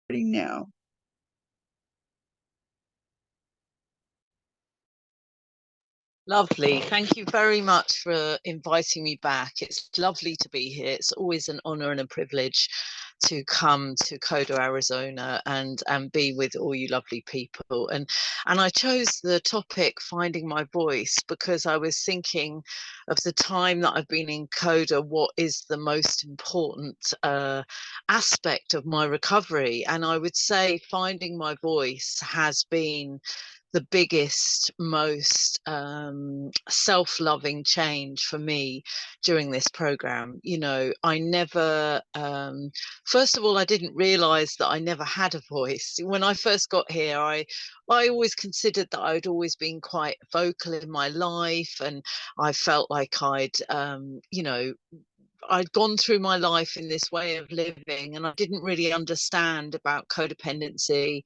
now. Lovely. Thank you very much for inviting me back. It's lovely to be here. It's always an honor and a privilege to come to CoDA Arizona and be with all you lovely people. And I chose the topic finding my voice because I was thinking of the time that I've been in CoDA, what is the most important aspect of my recovery? And I would say finding my voice has been the biggest, most self-loving change for me during this program. You know, I never, first of all, I didn't realize that I never had a voice. When I first got here, I always considered that I'd always been quite vocal in my life, and I felt like I'd gone through my life in this way of living, and I didn't really understand about codependency.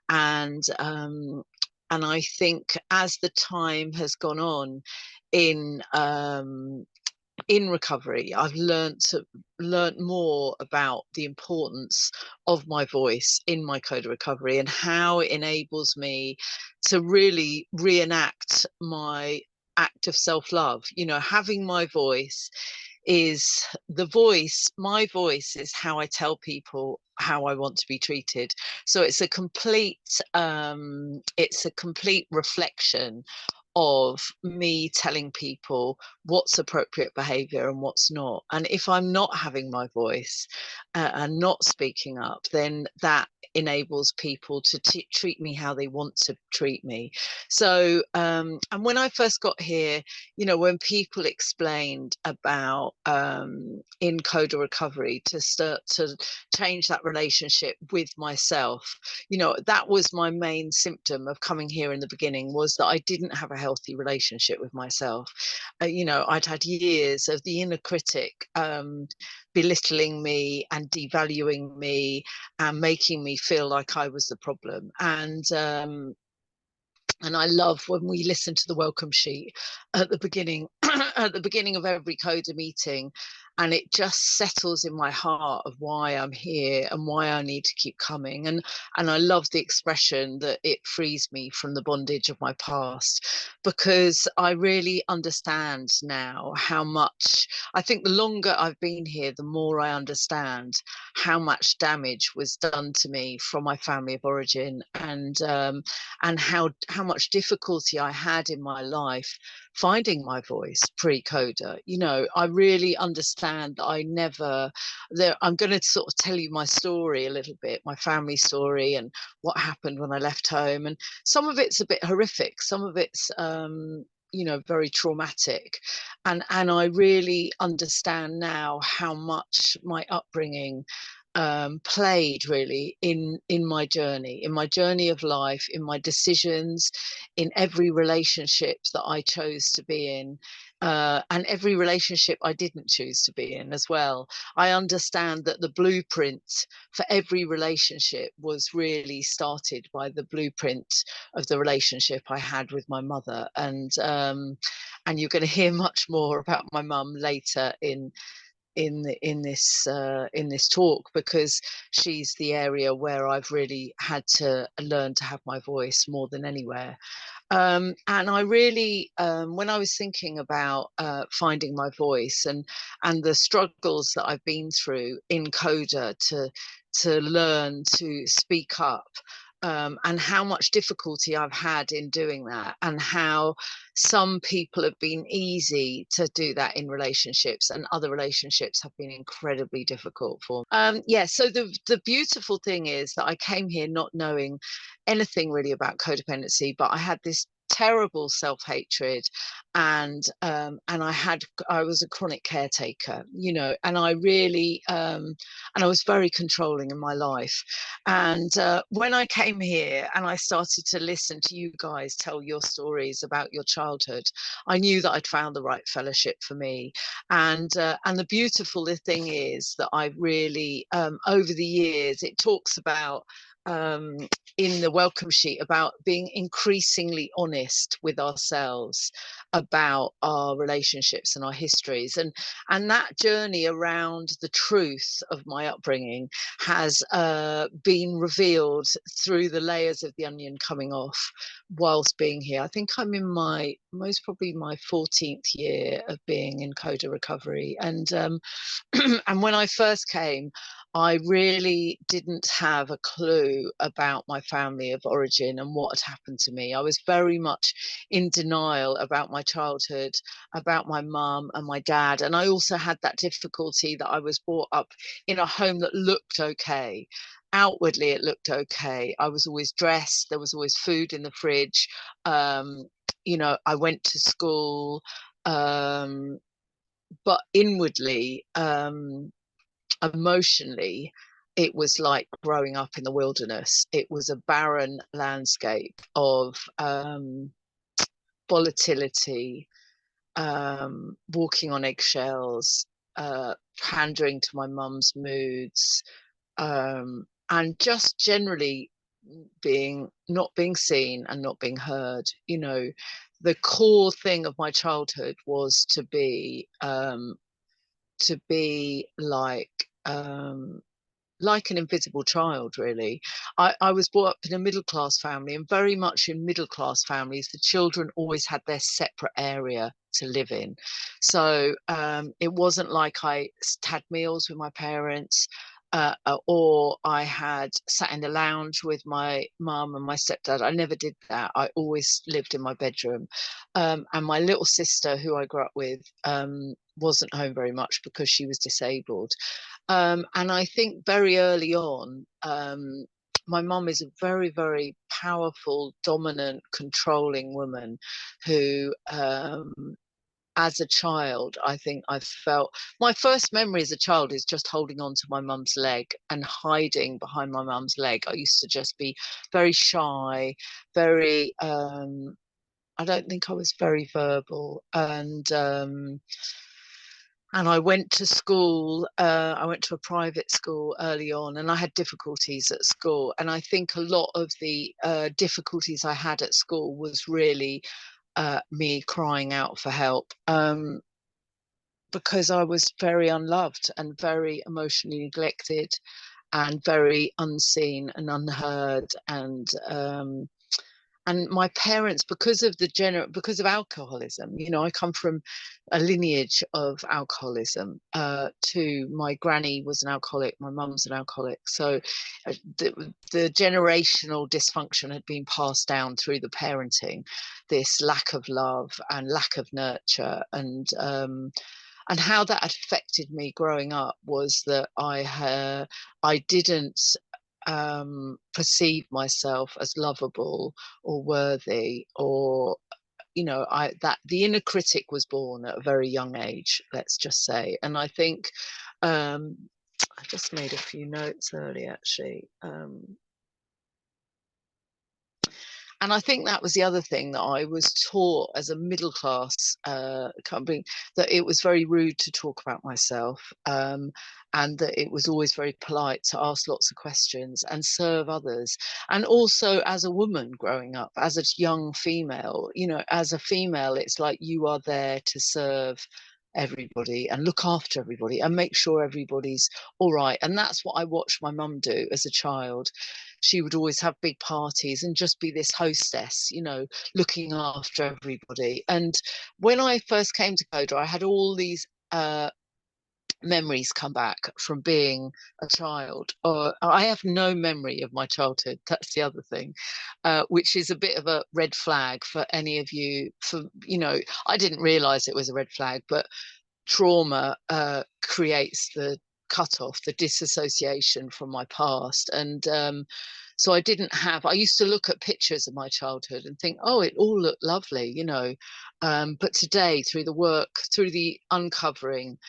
And I think as the time has gone on in recovery, I've learned more about the importance of my voice in my CoDA recovery and how it enables me to really reenact my act of self-love. You know, having my voice is my voice is how I tell people how I want to be treated. So it's a complete reflection of me telling people what's appropriate behavior and what's not. And if I'm not having my voice and not speaking up, then that enables people to treat me how they want to treat me. So and when I first got here, you know, when people explained about in CoDA recovery to start to change that relationship with myself, you know, that was my main symptom of coming here in the beginning, was that I didn't have a healthy relationship with myself. You know, I'd had years of the inner critic belittling me and devaluing me and making me feel like I was the problem. And I love when we listen to the welcome sheet at the beginning, at the beginning of every CoDA meeting, and it just settles in my heart of why I'm here and why I need to keep coming. And I love the expression that it frees me from the bondage of my past, because I really understand now how much, I think the longer I've been here, the more I understand how much damage was done to me from my family of origin, and how much difficulty I had in my life finding my voice pre-CoDA. You know, I really understand that I'm going to sort of tell you my story a little bit, my family story and what happened when I left home. And some of it's a bit horrific, some of it's you know, very traumatic, and I really understand now how much my upbringing played really in my journey of life, in my decisions, in every relationship that I chose to be in, and every relationship I didn't choose to be in as well. I understand that the blueprint for every relationship was really started by the blueprint of the relationship I had with my mother. And you're going to hear much more about my mum later in this talk, because she's the area where I've really had to learn to have my voice more than anywhere. And I really, when I was thinking about finding my voice and the struggles that I've been through in CoDA to learn to speak up, and how much difficulty I've had in doing that, and how some people have been easy to do that in relationships and other relationships have been incredibly difficult for me. Yeah, so the beautiful thing is that I came here not knowing anything really about codependency, but I had this terrible self-hatred, and I was a chronic caretaker, you know, and I really and I was very controlling in my life. And when I came here and I started to listen to you guys tell your stories about your childhood, I knew that I'd found the right fellowship for me. And the beautiful thing is that I've really over the years, it talks about in the welcome sheet about being increasingly honest with ourselves about our relationships and our histories, and that journey around the truth of my upbringing has been revealed through the layers of the onion coming off whilst being here. I think I'm in my most probably my 14th year of being in CoDA recovery, and and when I first came, I really didn't have a clue about my family of origin and what had happened to me. I was very much in denial about my childhood, about my mum and my dad. And I also had that difficulty that I was brought up in a home that looked okay. Outwardly, it looked okay. I was always dressed, there was always food in the fridge. I went to school, but inwardly, emotionally, it was like growing up in the wilderness. It was a barren landscape of volatility, walking on eggshells, pandering to my mum's moods, and just generally not being seen and not being heard. The core thing of my childhood was to be like an invisible child, really. I was brought up in a middle class family, and very much in middle class families, the children always had their separate area to live in. So it wasn't like I had meals with my parents, or I had sat in the lounge with my mum and my stepdad. I never did that. I always lived in my bedroom. And my little sister, who I grew up with, wasn't home very much because she was disabled. And I think very early on, my mum is a very, very powerful, dominant, controlling woman who, as a child, I think I felt my first memory as a child is just holding on to my mum's leg and hiding behind my mum's leg. I used to just be very shy, very, I don't think I was very verbal. And I went to school, I went to a private school early on, and I had difficulties at school. And I think a lot of the difficulties I had at school was really me crying out for help, because I was very unloved and very emotionally neglected and very unseen and unheard. And my parents, because of alcoholism, I come from a lineage of alcoholism. My granny was an alcoholic, my mum's an alcoholic, so the generational dysfunction had been passed down through the parenting, this lack of love and lack of nurture. And how that affected me growing up was that I didn't perceive myself as lovable or worthy, or that the inner critic was born at a very young age, let's just say. And I think I just made a few notes earlier, actually. And I think that was the other thing that I was taught as a middle class company, that it was very rude to talk about myself, and that it was always very polite to ask lots of questions and serve others. And also, as a woman growing up, as a young female, as a female, it's like you are there to serve everybody and look after everybody and make sure everybody's all right. And that's what I watched my mum do as a child. She would always have big parties and just be this hostess, looking after everybody. And when I first came to CoDA, I had all these memories come back from being a child. I have no memory of my childhood. That's the other thing, which is a bit of a red flag for any of you. I didn't realize it was a red flag, but trauma creates the cutoff, the disassociation from my past. And so I used to look at pictures of my childhood and think, oh, it all looked lovely, but today, through the work, through the uncovering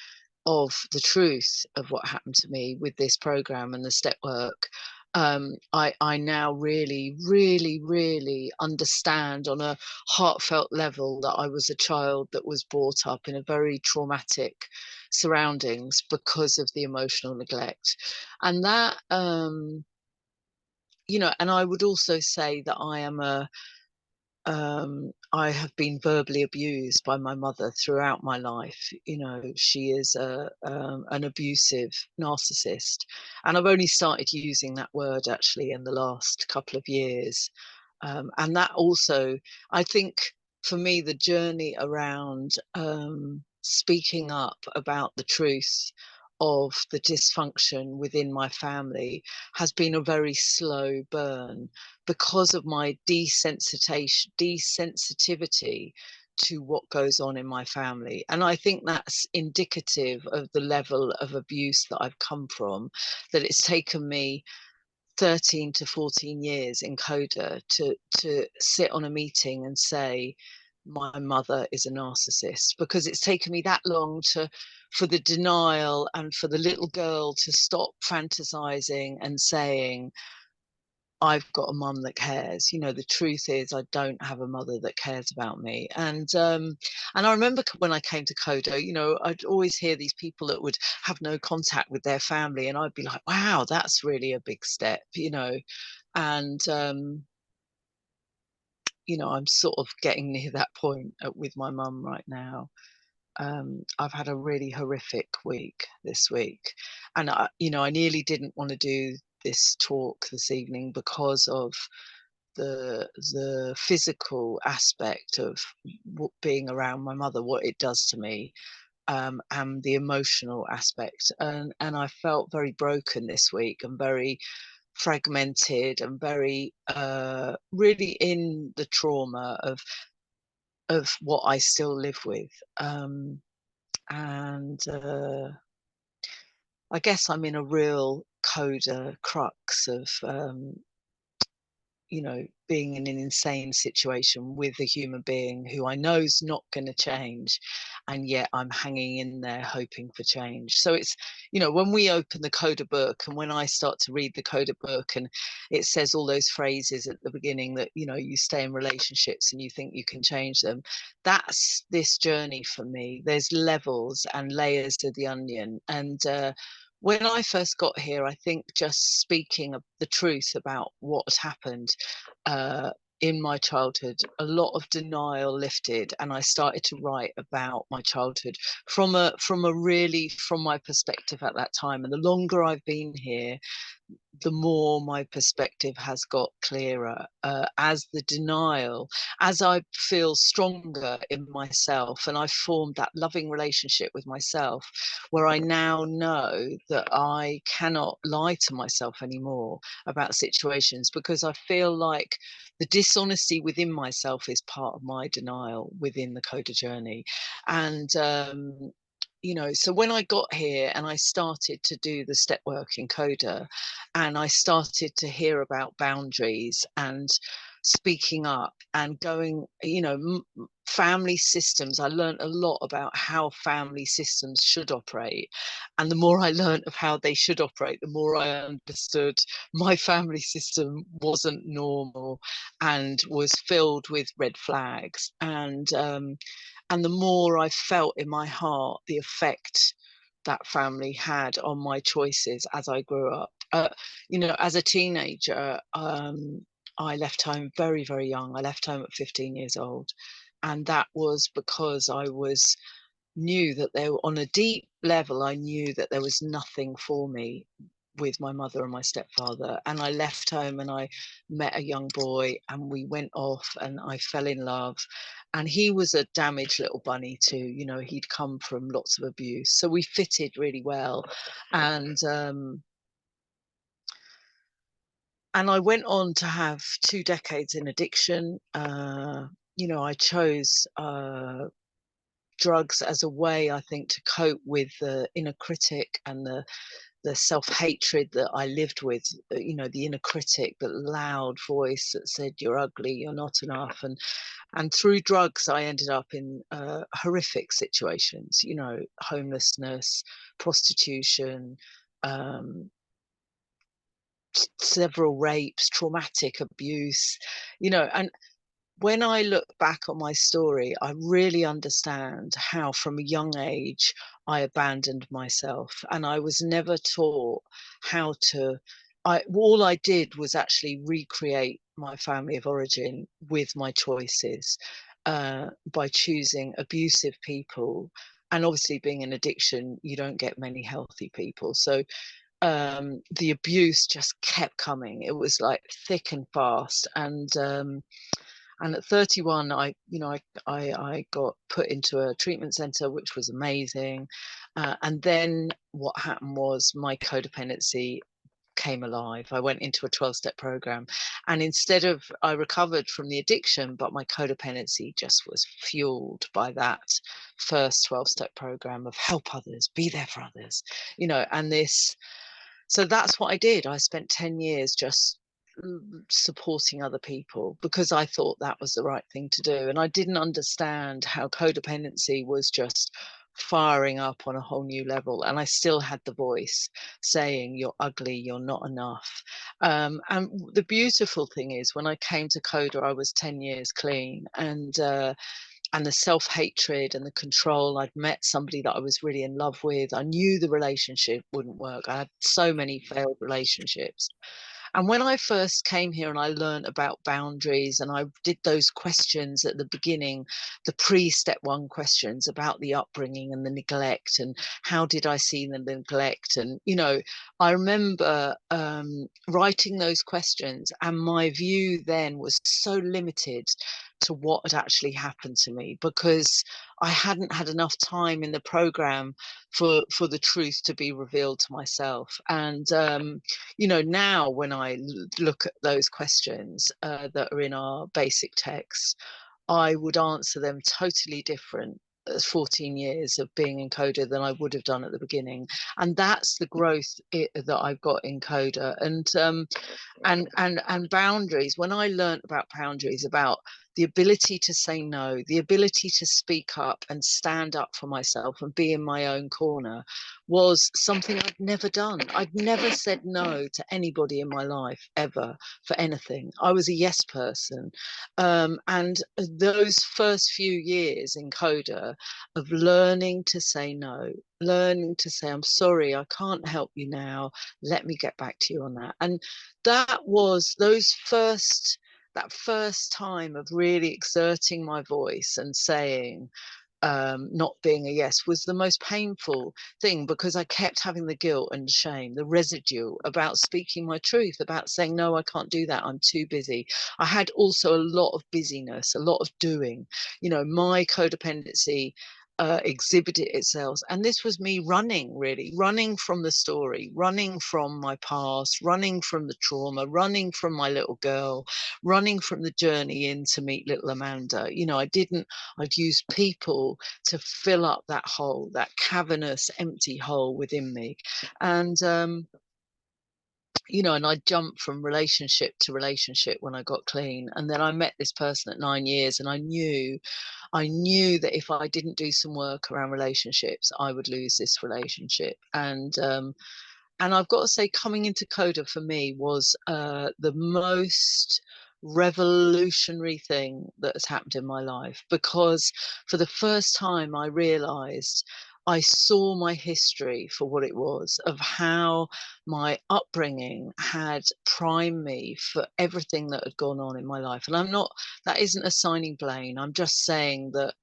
of the truth of what happened to me with this program and the step work, I now really, really, really understand on a heartfelt level that I was a child that was brought up in a very traumatic surroundings because of the emotional neglect. And that and I would also say that I have been verbally abused by my mother throughout my life. She is an abusive narcissist, and I've only started using that word actually in the last couple of years. And that also, I think, for me, the journey around speaking up about the truth of the dysfunction within my family has been a very slow burn because of my desensitivity to what goes on in my family. And I think that's indicative of the level of abuse that I've come from, that it's taken me 13 to 14 years in CoDA to sit on a meeting and say my mother is a narcissist, because it's taken me that long for the denial and for the little girl to stop fantasizing and saying, I've got a mum that cares. The truth is I don't have a mother that cares about me. And I remember when I came to CoDA, I'd always hear these people that would have no contact with their family, and I'd be like, wow, that's really a big step. And I'm sort of getting near that point with my mum right now. I've had a really horrific week this week, and I nearly didn't want to do this talk this evening because of the physical aspect of being around my mother, what it does to me, and the emotional aspect, and I felt very broken this week and very fragmented and very really in the trauma of what I still live with. And I guess I'm in a real CoDA crux of being in an insane situation with a human being who I know is not going to change, and yet I'm hanging in there hoping for change. So it's, when we open the CoDA book, and when I start to read the CoDA book, and it says all those phrases at the beginning that, you stay in relationships and you think you can change them. That's this journey for me. There's levels and layers to the onion. And when I first got here, I think just speaking of the truth about what had happened in my childhood, a lot of denial lifted, and I started to write about my childhood from my perspective at that time. And the longer I've been here, the more my perspective has got clearer, as I feel stronger in myself, and I've formed that loving relationship with myself where I now know that I cannot lie to myself anymore about situations, because I feel like the dishonesty within myself is part of my denial within the CoDA journey. And so when I got here and I started to do the step work in CoDA, and I started to hear about boundaries and speaking up and going, family systems, I learned a lot about how family systems should operate. And the more I learned of how they should operate, the more I understood my family system wasn't normal and was filled with red flags. And the more I felt in my heart the effect that family had on my choices as I grew up. As a teenager, I left home very, very young. I left home at 15 years old. And that was because knew that on a deep level, I knew that there was nothing for me with my mother and my stepfather. And I left home and I met a young boy, and we went off and I fell in love. And he was a damaged little bunny too. He'd come from lots of abuse. So we fitted really well. And I went on to have 2 decades in addiction. I chose drugs as a way, I think, to cope with the inner critic and the self-hatred that I lived with, the inner critic, the loud voice that said, you're ugly, you're not enough. And through drugs, I ended up in horrific situations, homelessness, prostitution, several rapes, traumatic abuse, and when I look back on my story, I really understand how from a young age I abandoned myself, and I was never taught how to all I did was actually recreate my family of origin with my choices, by choosing abusive people. And obviously, being an addiction, you don't get many healthy people. So the abuse just kept coming. It was like thick and fast. And at 31, I got put into a treatment center, which was amazing. And then what happened was my codependency came alive. I went into a 12-step program, and instead of, I recovered from the addiction, but my codependency just was fueled by that first 12-step program of help others, be there for others, and this. So that's what I did. I spent 10 years just supporting other people because I thought that was the right thing to do. And I didn't understand how codependency was just firing up on a whole new level. And I still had the voice saying, you're ugly, you're not enough. And the beautiful thing is, when I came to CoDA, I was 10 years clean. And the self-hatred and the control. I'd met somebody that I was really in love with. I knew the relationship wouldn't work. I had so many failed relationships. And when I first came here and I learned about boundaries, and I did those questions at the beginning, the pre-step 1 questions about the upbringing and the neglect, and how did I see the neglect? And, I remember writing those questions, and my view then was so limited to what had actually happened to me, because I hadn't had enough time in the program for the truth to be revealed to myself. And now when I look at those questions that are in our basic text, I would answer them totally different as 14 years of being in CoDA than I would have done at the beginning. And that's the growth that I've got in CoDA. And boundaries. When I learned about boundaries, about the ability to say no, the ability to speak up and stand up for myself and be in my own corner, was something I'd never done. I'd never said no to anybody in my life ever for anything. I was a yes person. And those first few years in CoDA of learning to say no, learning to say, I'm sorry, I can't help you now, let me get back to you on that. And that was that first time of really exerting my voice and saying, not being a yes, was the most painful thing, because I kept having the guilt and shame, the residue about speaking my truth, about saying, no, I can't do that, I'm too busy. I had also a lot of busyness, a lot of doing. My codependency exhibited itself, and this was me running from the story, running from my past, running from the trauma, running from my little girl, running from the journey in to meet little Amanda. I'd use people to fill up that hole, that cavernous empty hole within me. And and I jumped from relationship to relationship when I got clean. And then I met this person at 9 years, and I knew that if I didn't do some work around relationships, I would lose this relationship. And I've got to say, coming into CoDA for me was the most revolutionary thing that has happened in my life, because for the first time I realized, I saw my history for what it was, of how my upbringing had primed me for everything that had gone on in my life. And that isn't assigning blame. I'm just saying that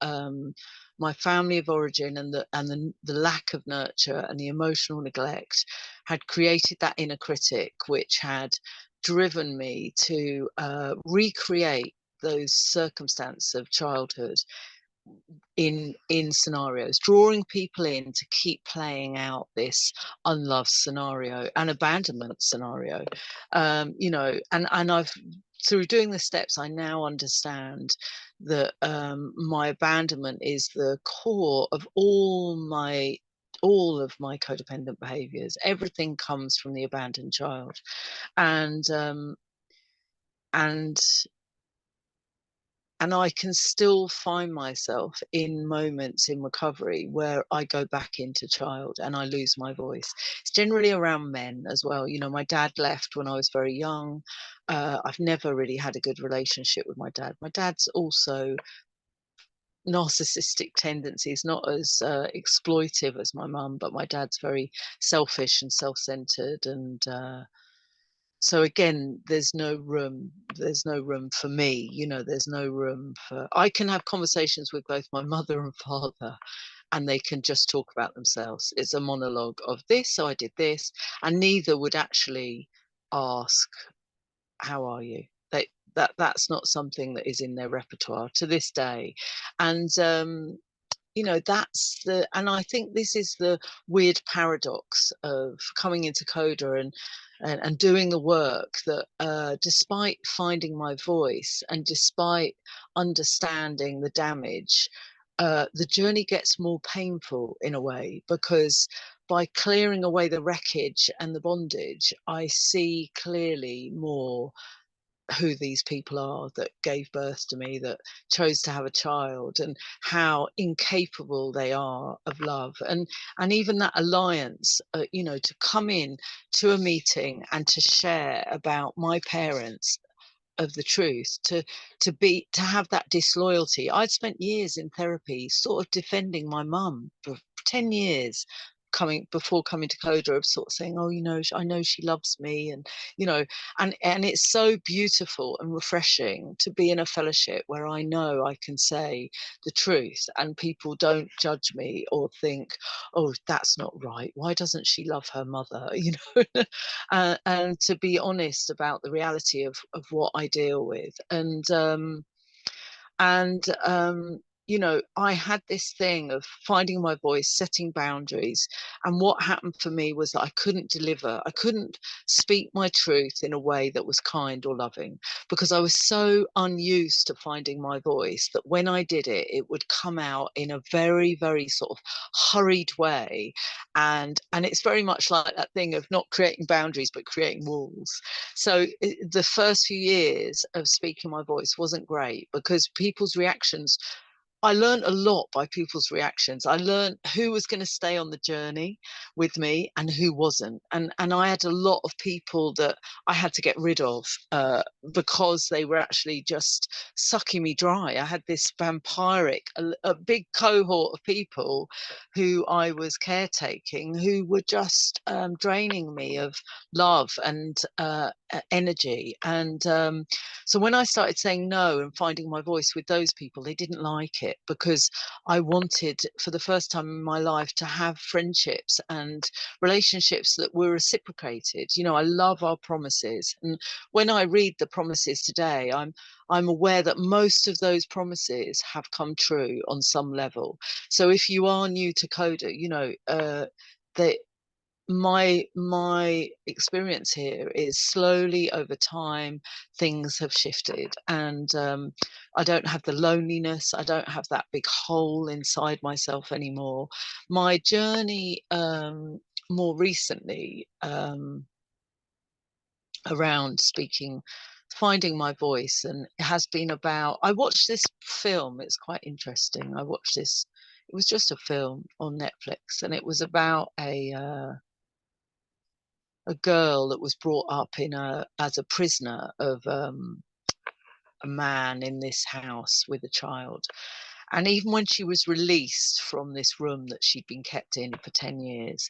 my family of origin and the lack of nurture and the emotional neglect had created that inner critic, which had driven me to recreate those circumstances of childhood in scenarios, drawing people in to keep playing out this unloved scenario and abandonment scenario. And I've, through doing the steps, I now understand that my abandonment is the core of all of my codependent behaviors. Everything comes from the abandoned child. And I can still find myself in moments in recovery where I go back into child and I lose my voice. It's generally around men as well. My dad left when I was very young. I've never really had a good relationship with my dad. My dad's also narcissistic tendencies, not as exploitive as my mum, but my dad's very selfish and self-centered, So again, there's no room for me, there's no room for, I can have conversations with both my mother and father, and they can just talk about themselves. It's a monologue of this, so I did this, and neither would actually ask, how are you? That's not something that is in their repertoire to this day. And and I think this is the weird paradox of coming into CoDA and doing the work that, despite finding my voice and despite understanding the damage, the journey gets more painful in a way, because by clearing away the wreckage and the bondage, I see clearly more who these people are that gave birth to me, that chose to have a child, and how incapable they are of love. And even that alliance, to come in to a meeting and to share about my parents, of the truth, to have that disloyalty. I'd spent years in therapy sort of defending my mum for 10 years, before coming to CoDA, of sort of saying, oh, I know she loves me, and you know and it's so beautiful and refreshing to be in a fellowship where I know I can say the truth and people don't judge me or think, oh, that's not right, why doesn't she love her mother, and to be honest about the reality of what I deal with. And I had this thing of finding my voice, setting boundaries. And what happened for me was that I couldn't deliver. I couldn't speak my truth in a way that was kind or loving, because I was so unused to finding my voice that when I did it, it would come out in a very, very sort of hurried way. And it's very much like that thing of not creating boundaries, but creating walls. So the first few years of speaking my voice wasn't great, because people's reactions, I learned a lot by people's reactions. I learned who was going to stay on the journey with me and who wasn't. And I had a lot of people that I had to get rid of, because they were actually just sucking me dry. I had this a big cohort of people who I was caretaking, who were just draining me of love and energy. And so when I started saying no and finding my voice with those people, they didn't like it, because I wanted, for the first time in my life, to have friendships and relationships that were reciprocated. I love our promises. And when I read the promises today, I'm aware that most of those promises have come true on some level. So if you are new to CoDA, that my experience here is, slowly over time things have shifted, and I don't have the loneliness, I don't have that big hole inside myself anymore. My journey, more recently, around speaking, finding my voice, and it has been about, I watched this film, it's quite interesting. It was just a film on Netflix, and it was about a girl that was brought up as a prisoner of a man in this house with a child. And even when she was released from this room that she'd been kept in for 10 years,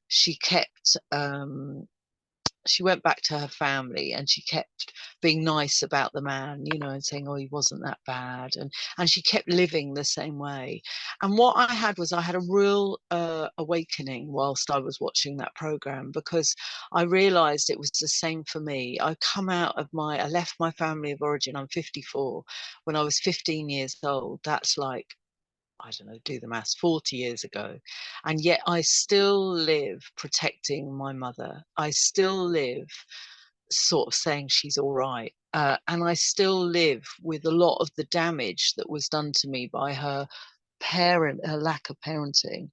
she kept she went back to her family, and she kept being nice about the man, and saying, oh, he wasn't that bad. And she kept living the same way. And what I had was, I had a real awakening whilst I was watching that program, because I realized it was the same for me. I left my family of origin, I'm 54, when I was 15 years old. That's like, I don't know, do the maths, 40 years ago. And yet I still live protecting my mother. I still live sort of saying she's all right. And I still live with a lot of the damage that was done to me by her lack of parenting.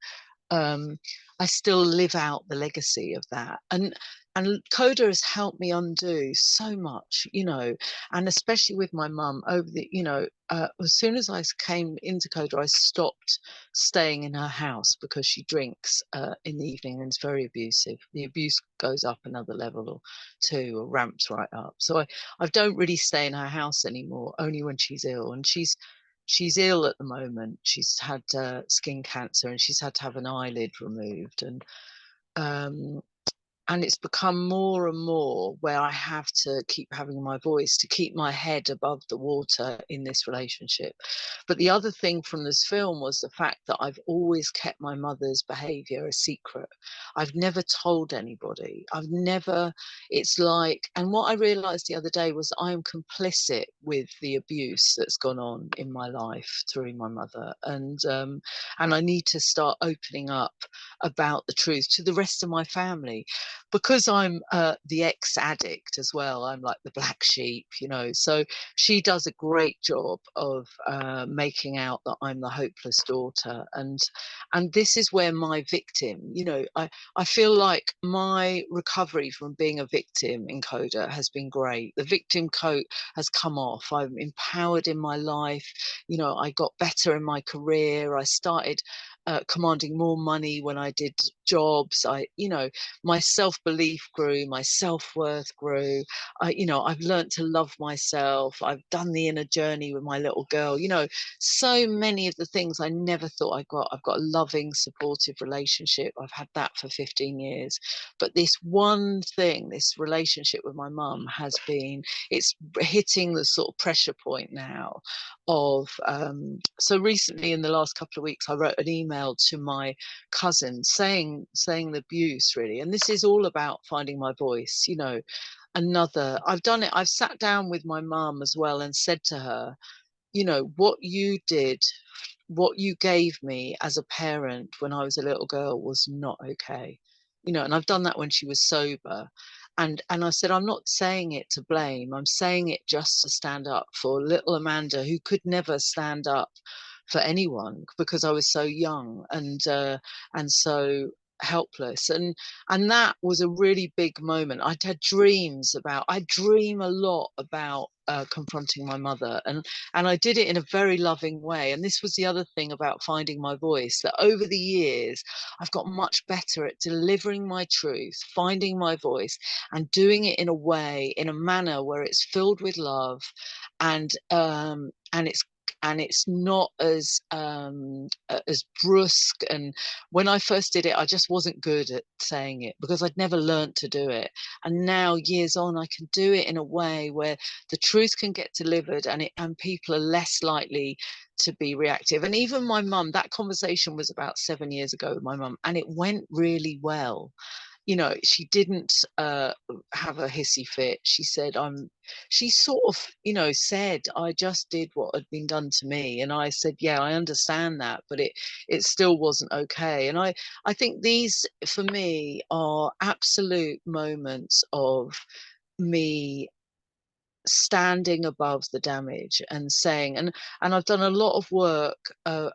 um, I still live out the legacy of that. And CoDA has helped me undo so much, and especially with my mum over as soon as I came into CoDA, I stopped staying in her house, because she drinks in the evening and is very abusive. The abuse goes up another level or two, or ramps right up. So I don't really stay in her house anymore, only when she's ill. And she's ill at the moment. She's had skin cancer, and she's had to have an eyelid removed. And and it's become more and more where I have to keep having my voice to keep my head above the water in this relationship. But the other thing from this film was the fact that I've always kept my mother's behavior a secret. I've never told anybody. I've never, it's like, and what I realized the other day was I am complicit with the abuse that's gone on in my life through my mother. And I need to start opening up about the truth to the rest of my family, because I'm the ex-addict as well. I'm like the black sheep, you know. So she does a great job of making out that I'm the hopeless daughter, and this is where my victim, you know, I feel like my recovery from being a victim in CoDA has been great. The victim coat has come off. I'm empowered in my life. You know, I got better in my career. I started commanding more money when I did jobs. You know, my self-belief grew, my self-worth grew. You know, I've learned to love myself. I've done the inner journey with my little girl. You know, so many of the things I never thought I got. I've got a loving, supportive relationship. I've had that for 15 years. But this one thing, this relationship with my mum has been, it's hitting the sort of pressure point now of, so recently in the last couple of weeks, I wrote an email to my cousin saying the abuse really, and this is all about finding my voice, you know. I've done it, I've sat down with my mum as well and said to her, you know, what you did, what you gave me as a parent when I was a little girl was not okay. You know, and I've done that when she was sober. And I said, I'm not saying it to blame. I'm saying it just to stand up for little Amanda, who could never stand up for anyone because I was so young and so helpless. And that was a really big moment. I'd had dreams about, I dream a lot about confronting my mother, and I did it in a very loving way. And this was the other thing about finding my voice, that over the years I've got much better at delivering my truth, finding my voice, and doing it in a way, in a manner where it's filled with love, and it's not as brusque. And when I first did it, I just wasn't good at saying it because I'd never learned to do it. And now, years on, I can do it in a way where the truth can get delivered, and people are less likely to be reactive. And even my mum, that conversation was about 7 years ago with my mum, and it went really well. You know, she didn't have a hissy fit. She said, she sort of, you know, said, I just did what had been done to me. And I said, yeah, I understand that, but it still wasn't okay. And I think these, for me, are absolute moments of me standing above the damage and saying, and I've done a lot of work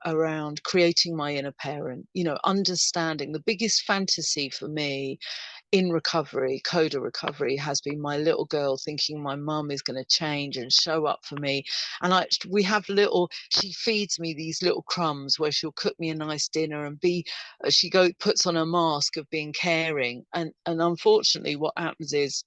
around creating my inner parent, you know, understanding the biggest fantasy for me in recovery, CoDA recovery, has been my little girl thinking my mum is going to change and show up for me. And we have she feeds me these little crumbs where she'll cook me a nice dinner and puts on a mask of being caring. And unfortunately what happens is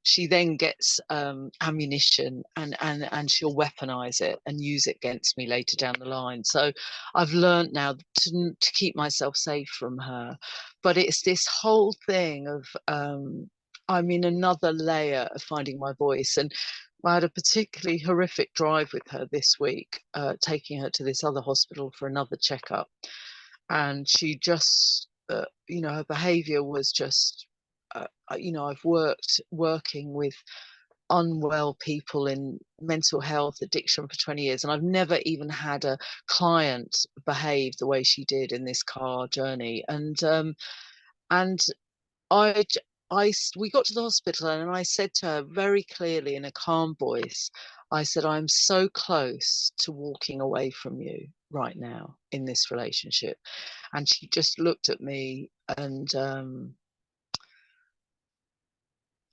she then gets ammunition, and she'll weaponize it and use it against me later down the line. So I've learned now to keep myself safe from her. But it's this whole thing of I'm in another layer of finding my voice. And I had a particularly horrific drive with her this week, taking her to this other hospital for another checkup. And she just, you know, her behavior was just, you know, I've working with unwell people in mental health addiction for 20 years, and I've never even had a client behave the way she did in this car journey. And I, we got to the hospital, and I said to her very clearly in a calm voice, I said, I'm so close to walking away from you right now in this relationship. And she just looked at me, and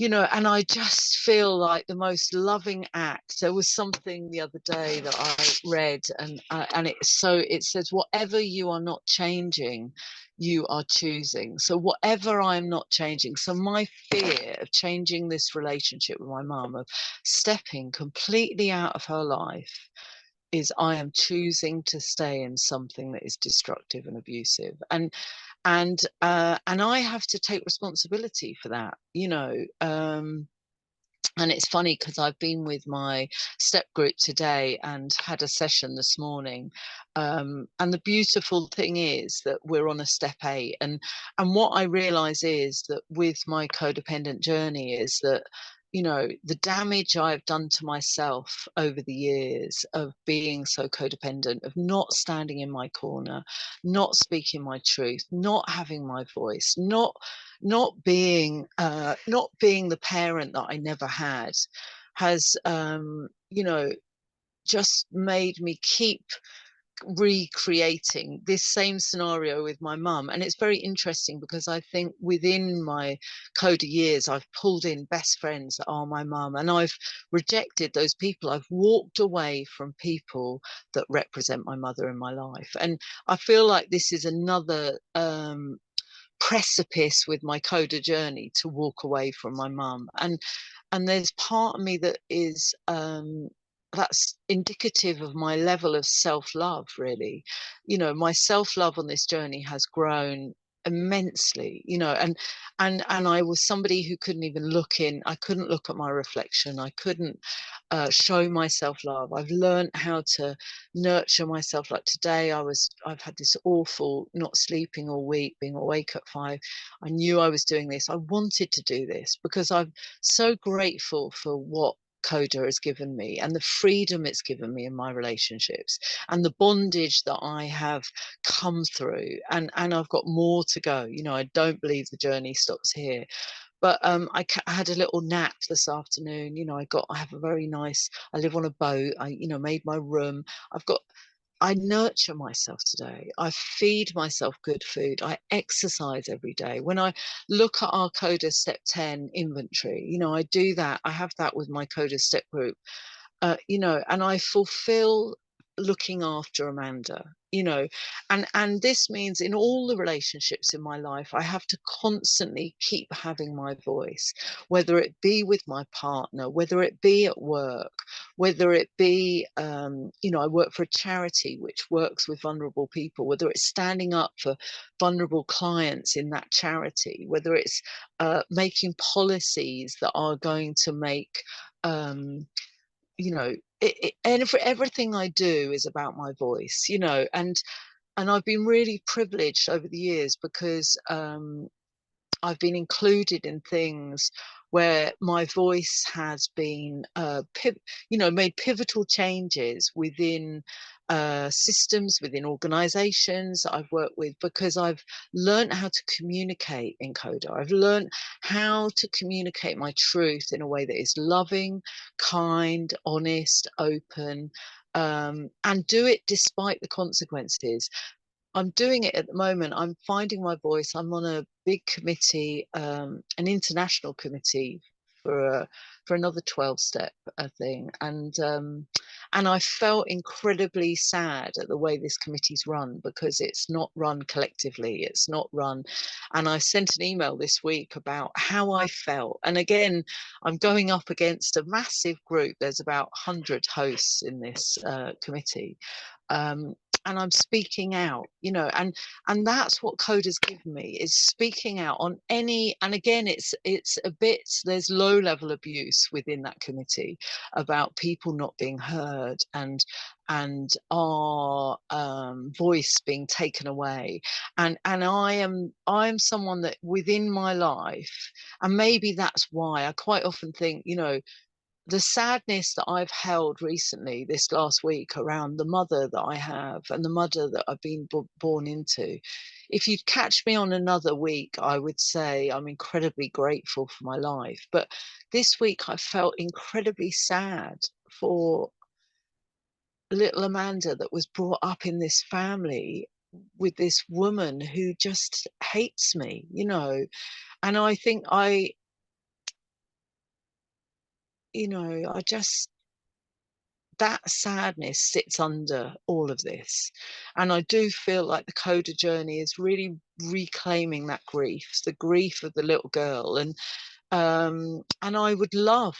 you know, and I just feel like the most loving act. There was something the other day that I read, and it says, whatever you are not changing, you are choosing. So whatever I'm not changing, so my fear of changing this relationship with my mum, of stepping completely out of her life, is I am choosing to stay in something that is destructive and abusive. and I have to take responsibility for that, and it's funny because I've been with my step group today and had a session this morning. And the beautiful thing is that we're on a step 8. And what I realize is that with my codependent journey is that, the damage I've done to myself over the years of being so codependent, of not standing in my corner, not speaking my truth, not having my voice, not being the parent that I never had, has just made me keep recreating this same scenario with my mum. And it's very interesting because I think within my CoDA years I've pulled in best friends that are my mum, and I've rejected those people. I've walked away from people that represent my mother in my life, and I feel like this is another precipice with my CoDA journey to walk away from my mum. And there's part of me that is that's indicative of my level of self-love, really. My self-love on this journey has grown immensely, and I was somebody who couldn't even I couldn't look at my reflection. I couldn't show myself love. I've learned how to nurture myself. Like today, I've had this awful not sleeping all week, being awake at 5. I knew I was doing this. I wanted to do this because I'm so grateful for what CoDA has given me and the freedom it's given me in my relationships and the bondage that I have come through, and I've got more to go. I don't believe the journey stops here. But I had a little nap this afternoon. I have a very nice, I live on a boat. I made my room. I nurture myself today. I feed myself good food. I exercise every day. When I look at our CoDA Step 10 inventory, I do that. I have that with my CoDA Step group, and I fulfill looking after Amanda, and this means in all the relationships in my life, I have to constantly keep having my voice, whether it be with my partner, whether it be at work, whether it be, I work for a charity which works with vulnerable people, whether it's standing up for vulnerable clients in that charity, whether it's making policies that are going to make, and for everything I do is about my voice, and I've been really privileged over the years because I've been included in things where my voice has been, made pivotal changes within systems, within organizations that I've worked with, because I've learned how to communicate in CoDA. I've learned how to communicate my truth in a way that is loving, kind, honest, open, and do it despite the consequences. I'm doing it at the moment. I'm finding my voice. I'm on a big committee, an international committee for another 12-step thing, and I felt incredibly sad at the way this committee's run, because it's not run collectively. It's not run, and I sent an email this week about how I felt. And again, I'm going up against a massive group. There's about 100 hosts in this committee. And I'm speaking out, and that's what CoDA's given me, is speaking out on any. And again, it's a bit, there's low level abuse within that committee about people not being heard, and our voice being taken away. And I'm someone that within my life, and maybe that's why I quite often think, the sadness that I've held recently, this last week, around the mother that I have and the mother that I've been born into. If you'd catch me on another week, I would say I'm incredibly grateful for my life. But this week I felt incredibly sad for little Amanda, that was brought up in this family with this woman who just hates me, And I think I just, that sadness sits under all of this. And I do feel like the CoDA journey is really reclaiming that grief, the grief of the little girl. And I would love,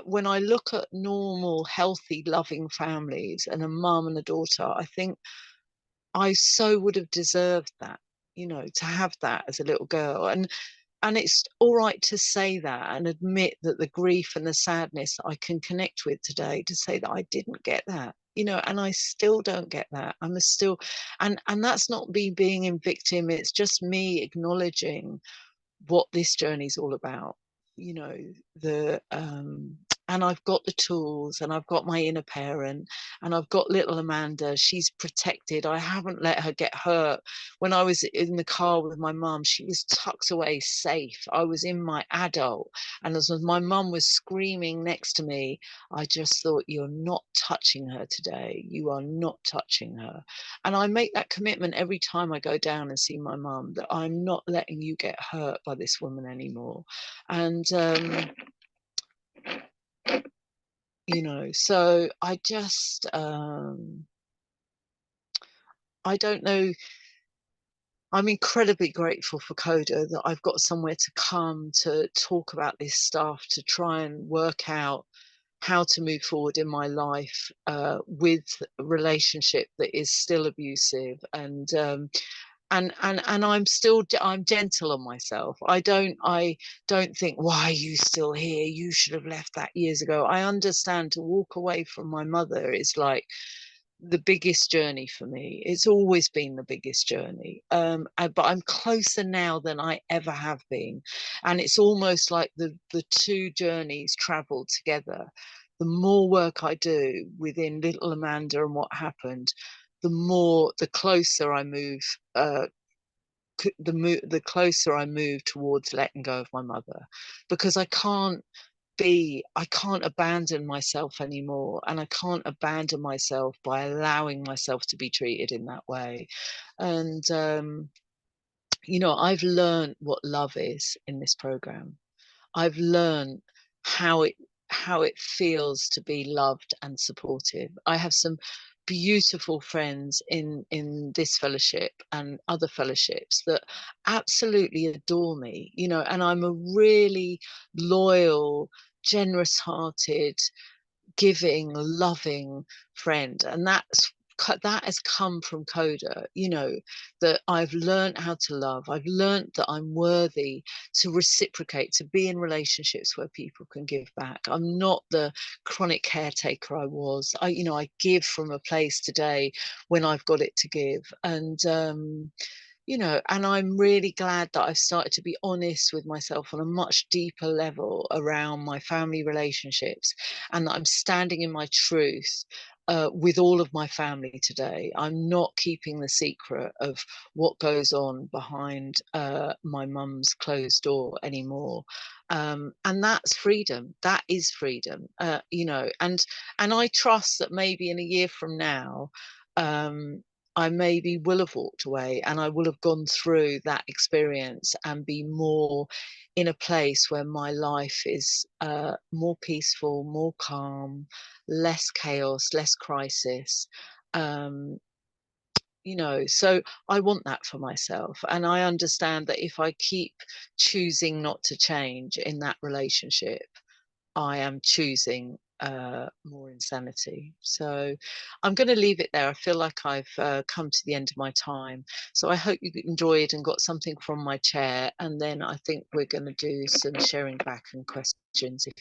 when I look at normal, healthy, loving families and a mum and a daughter, I think I so would have deserved that. you know, to have that as a little girl. And it's all right to say that and admit that the grief and the sadness I can connect with today, to say that I didn't get that, you know, and I still don't get that. I'm still, and that's not me being a victim. It's just me acknowledging what this journey's all about, you know. The and I've got the tools, and I've got my inner parent, and I've got little Amanda. She's protected. I haven't let her get hurt. When I was in the car with my mum, she was tucked away safe. I was in my adult, and as my mum was screaming next to me, I just thought, you're not touching her today. You are not touching her. And I make that commitment every time I go down and see my mum, that I'm not letting you get hurt by this woman anymore. And you know, so I just I don't know. I'm incredibly grateful for CoDA, that I've got somewhere to come to talk about this stuff, to try and work out how to move forward in my life with a relationship that is still abusive. And I'm gentle on myself. I don't think, why are you still here? You should have left that years ago. I understand to walk away from my mother is like the biggest journey for me. It's always been the biggest journey. But I'm closer now than I ever have been. And it's almost like the two journeys travel together. The more work I do within little Amanda and what happened, the closer I move, the closer I move towards letting go of my mother, because I can't abandon myself anymore, and I can't abandon myself by allowing myself to be treated in that way. And you know, I've learned what love is in this program. I've learned how it feels to be loved and supportive. I have some beautiful friends in this fellowship and other fellowships that absolutely adore me, you know, and I'm a really loyal, generous hearted, giving, loving friend. And that has come from CoDA, you know, that I've learned how to love. I've learned that I'm worthy to reciprocate, to be in relationships where people can give back. I'm not the chronic caretaker I was. You know, I give from a place today when I've got it to give. And you know, and I'm really glad that I've started to be honest with myself on a much deeper level around my family relationships, and that I'm standing in my truth with all of my family today. I'm not keeping the secret of what goes on behind my mum's closed door anymore. And that's freedom. That is freedom. You know, and I trust that maybe in a year from now, I maybe will have walked away, and I will have gone through that experience and be more in a place where my life is more peaceful, more calm, less chaos, less crisis. Um, you know, so I want that for myself. And I understand that if I keep choosing not to change in that relationship, I am choosing more insanity. So I'm going to leave it there. I feel like I've come to the end of my time. So I hope you enjoyed and got something from my chair. And then I think we're going to do some sharing back and questions if